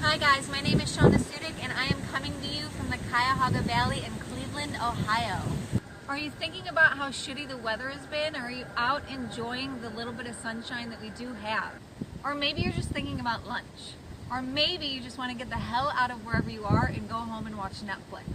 Hi guys, my name is Shona Sudik and I am coming to you from the Cuyahoga Valley in Cleveland, Ohio. Are you thinking about how shitty the weather has been, or are you out enjoying the little bit of sunshine that we do have? Or maybe you're just thinking about lunch. Or maybe you just want to get the hell out of wherever you are and go home and watch Netflix.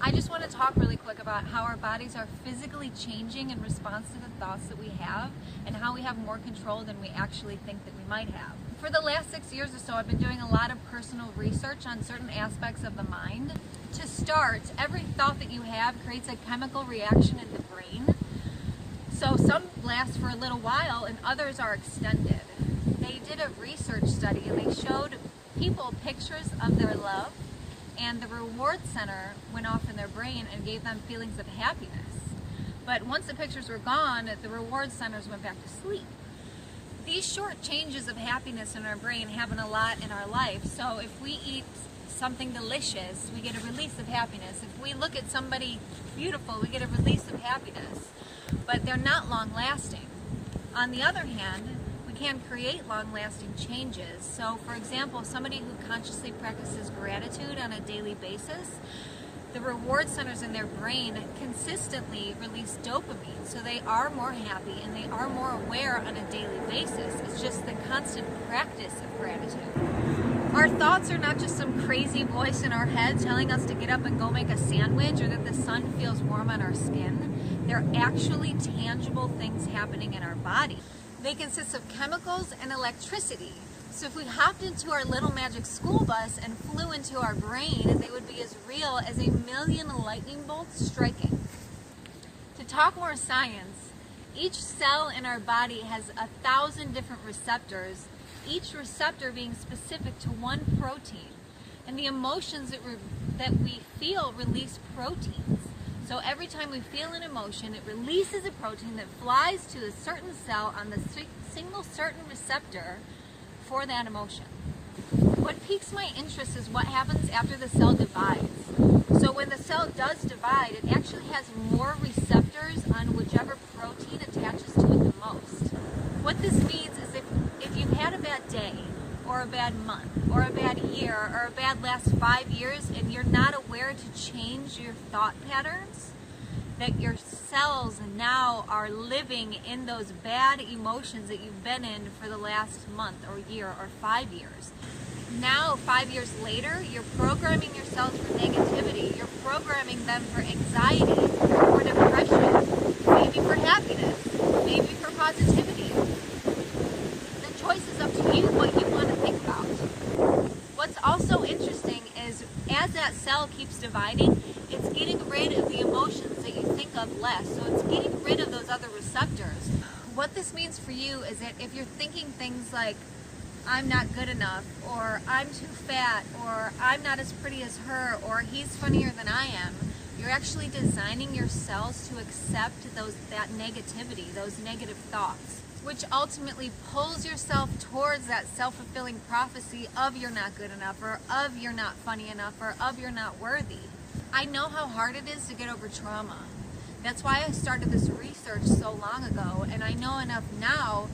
I just want to talk really quick about how our bodies are physically changing in response to the thoughts that we have, and how we have more control than we actually think that we might have. For the last 6 years or so, I've been doing a lot of personal research on certain aspects of the mind. To start, every thought that you have creates a chemical reaction in the brain. So some last for a little while and others are extended. They did a research study and they showed people pictures of their love, and the reward center went off in their brain and gave them feelings of happiness. But once the pictures were gone, the reward centers went back to sleep. These short changes of happiness in our brain happen a lot in our life. So if we eat something delicious, we get a release of happiness. If we look at somebody beautiful, we get a release of happiness. But they're not long lasting. On the other hand, we can create long-lasting changes. So for example, somebody who consciously practices gratitude on a daily basis, the reward centers in their brain consistently release dopamine, so they are more happy and they are more aware on a daily basis. It's just the constant practice of gratitude. Our thoughts are not just some crazy voice in our head telling us to get up and go make a sandwich, or that the sun feels warm on our skin. They're actually tangible things happening in our body. They consist of chemicals and electricity. So if we hopped into our little magic school bus and flew into our brain, they would be as real as 1,000,000 lightning bolts striking. To talk more science, each cell in our body has 1,000 different receptors, each receptor being specific to one protein. And the emotions that we feel release proteins. So every time we feel an emotion, it releases a protein that flies to a certain cell on the single certain receptor for that emotion. What piques my interest is what happens after the cell divides. So when the cell does divide, it actually has more receptors on whichever protein attaches to it the most. What this means is if you've had a bad day, or a bad month, or a bad year, or a bad last 5 years, and you're not aware to change your thought patterns, that your cells now are living in those bad emotions that you've been in for the last month or year or 5 years. Now, 5 years later, you're programming your cells for negativity. You're programming them for anxiety, for depression, maybe for happiness, maybe for positivity. The choice is up to you what you want to think about. What's also interesting is as that cell keeps dividing, it's getting rid of the emotions that you think of less. So it's getting rid of those other receptors. What this means for you is that if you're thinking things like, I'm not good enough, or I'm too fat, or I'm not as pretty as her, or he's funnier than I am, you're actually designing your cells to accept that negativity, those negative thoughts, which ultimately pulls yourself towards that self-fulfilling prophecy of you're not good enough, or of you're not funny enough, or of you're not worthy. I know how hard it is to get over trauma. That's why I started this research so long ago, and I know enough now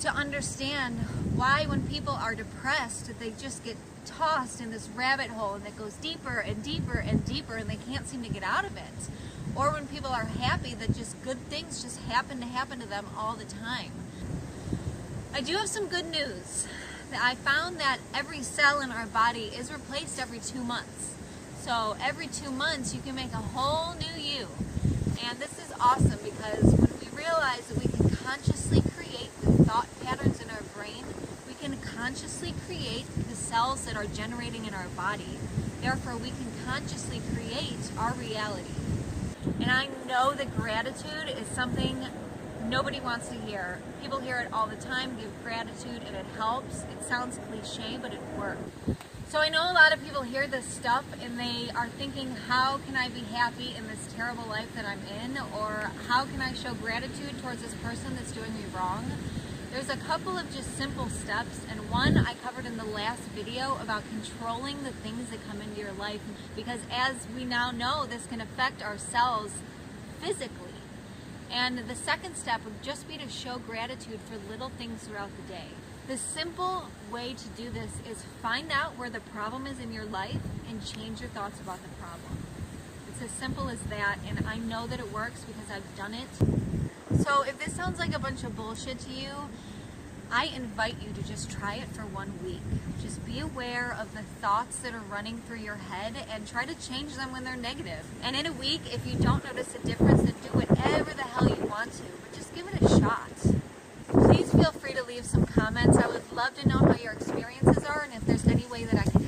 to understand why when people are depressed, they just get tossed in this rabbit hole and it goes deeper and deeper and deeper and they can't seem to get out of it. Or when people are happy, that just good things just happen to them all the time. I do have some good news. I found that every cell in our body is replaced every 2 months. So every 2 months you can make a whole new you. And this is awesome because when we realize that we can consciously create the thought patterns in our brain, we can consciously create the cells that are generating in our body. Therefore, we can consciously create our reality. And I know that gratitude is something nobody wants to hear. People hear it all the time, give gratitude, and it helps. It sounds cliche, but it works. So I know a lot of people hear this stuff and they are thinking, how can I be happy in this terrible life that I'm in? Or how can I show gratitude towards this person that's doing me wrong? There's a couple of just simple steps, and one I covered in the last video about controlling the things that come into your life, because as we now know, this can affect our cells physically. And the second step would just be to show gratitude for little things throughout the day. The simple way to do this is find out where the problem is in your life and change your thoughts about the problem. It's as simple as that, and I know that it works because I've done it. So if this sounds like a bunch of bullshit to you, I invite you to just try it for 1 week. Just be aware of the thoughts that are running through your head and try to change them when they're negative. And in a week, if you don't notice a difference, then do whatever the hell you want to, but just give it a shot. Please feel free to leave some comments. I would love to know how your experiences are and if there's any way that I can